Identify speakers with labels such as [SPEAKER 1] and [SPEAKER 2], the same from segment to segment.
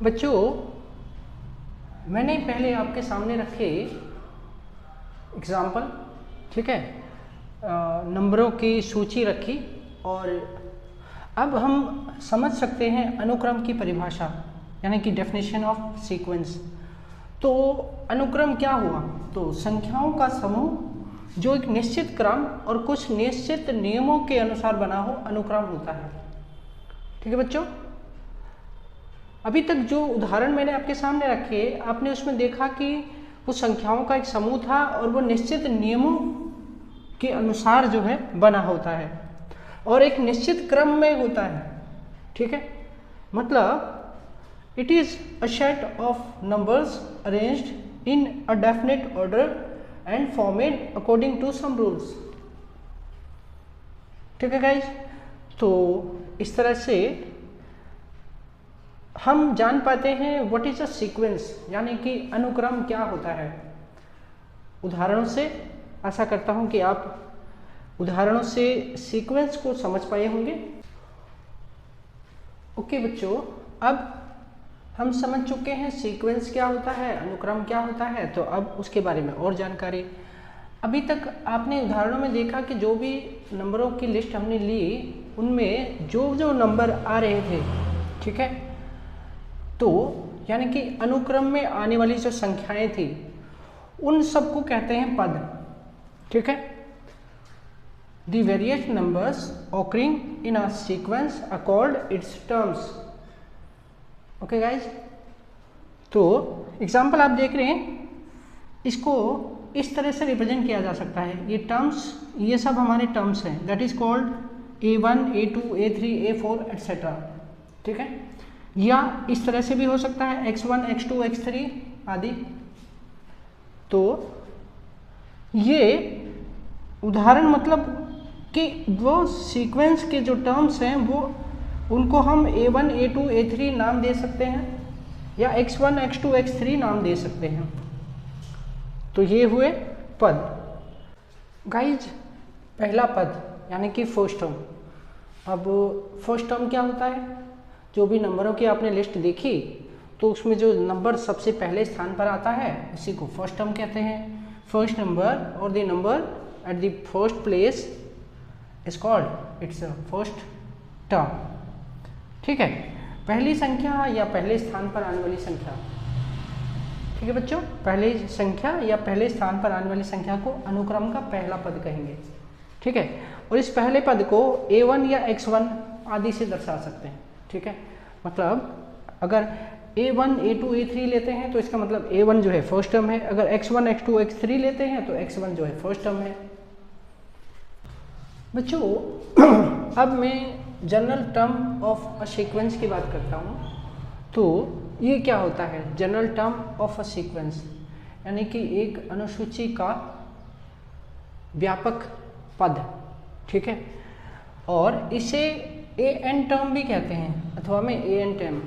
[SPEAKER 1] बच्चों, मैंने पहले आपके सामने रखे एग्जाम्पल, ठीक है, नंबरों की सूची रखी और अब हम समझ सकते हैं अनुक्रम की परिभाषा, यानी कि डेफिनेशन ऑफ सीक्वेंस। तो अनुक्रम क्या हुआ? तो संख्याओं का समूह जो एक निश्चित क्रम और कुछ निश्चित नियमों के अनुसार बना हो, अनुक्रम होता है। ठीक है बच्चों, अभी तक जो उदाहरण मैंने आपके सामने रखे, आपने उसमें देखा कि वो संख्याओं का एक समूह था और वो निश्चित नियमों के अनुसार जो है बना होता है और एक निश्चित क्रम में होता है। ठीक है, मतलब it is a set of numbers arranged in a definite order and formed according to some rules. ठीक है गाइज, तो इस तरह से हम जान पाते हैं व्हाट इज अ सीक्वेंस, यानी कि अनुक्रम क्या होता है। उदाहरणों से आशा करता हूं कि आप उदाहरणों से सीक्वेंस को समझ पाए होंगे। ओके बच्चों, अब हम समझ चुके हैं सीक्वेंस क्या होता है, अनुक्रम क्या होता है, तो अब उसके बारे में और जानकारी। अभी तक आपने उदाहरणों में देखा कि जो भी नंबरों की लिस्ट हमने ली, उनमें जो जो नंबर आ रहे थे, ठीक है, तो यानी कि अनुक्रम में आने वाली जो संख्याएं थी, उन सबको कहते हैं पद। ठीक है, the various numbers occurring in a sequence are called its terms. Okay guys, तो एग्जाम्पल आप देख रहे हैं, इसको इस तरह से रिप्रेजेंट किया जा सकता है। ये टर्म्स, ये सब हमारे टर्म्स हैं, that is called A1, A2, A3, A4 etcetera. ठीक है, या इस तरह से भी हो सकता है X1, X2, X3 आदि। तो ये उदाहरण मतलब कि वो सीक्वेंस के जो टर्म्स हैं वो उनको हम A1, A2, A3 नाम दे सकते हैं या X1, X2, X3 नाम दे सकते हैं। तो ये हुए पद। गाइज, पहला पद यानी कि फर्स्ट टर्म। अब फर्स्ट टर्म क्या होता है? जो भी नंबरों की आपने लिस्ट देखी, तो उसमें जो नंबर सबसे पहले स्थान पर आता है उसी को फर्स्ट टर्म कहते हैं। फर्स्ट नंबर और the number at the first place is called its first term. ठीक है, पहली संख्या या पहले स्थान पर आने वाली संख्या। ठीक है बच्चों, पहली संख्या या पहले स्थान पर आने वाली संख्या को अनुक्रम का पहला पद कहेंगे। ठीक है, और इस पहले पद को A1 या X1 आदि से दर्शा सकते हैं। ठीक है, मतलब अगर A1, A2, A3 लेते हैं तो इसका मतलब A1 जो है फर्स्ट टर्म है, अगर X1, X2, X3 लेते हैं तो X1 जो है फर्स्ट टर्म है। बच्चों, अब मैं general term of a sequence की बात करता हूँ। तो ये क्या होता है general term of a sequence, यानी कि एक अनुसूची का व्यापक पद। ठीक है, और इसे AN टर्म भी कहते हैं अथवा में AN term.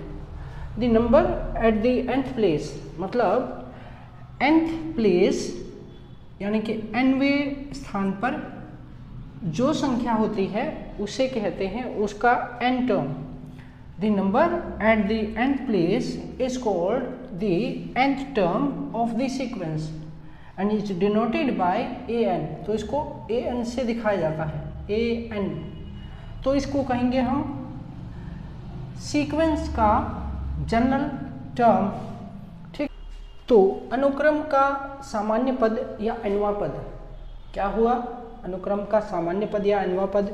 [SPEAKER 1] The number at the nth place, मतलब nth प्लेस यानी कि nवें स्थान पर जो संख्या होती है उसे कहते हैं उसका n term. The number at the nth place is called the nth term of the sequence and is denoted by AN। तो इसको AN से दिखाया जाता है, AN। तो इसको कहेंगे हम सीक्वेंस का जनरल टर्म। ठीक, तो अनुक्रम का सामान्य पद या nवां पद क्या हुआ? अनुक्रम का सामान्य पद या nवां पद,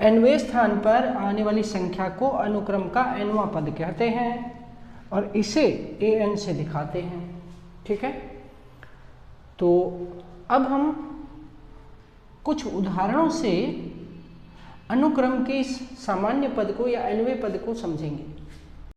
[SPEAKER 1] nवें स्थान पर आने वाली संख्या को अनुक्रम का nवां पद कहते हैं और इसे AN से दिखाते हैं। ठीक है, तो अब हम कुछ उदाहरणों से अनुक्रम के इस सामान्य पद को या nवें पद को समझेंगे।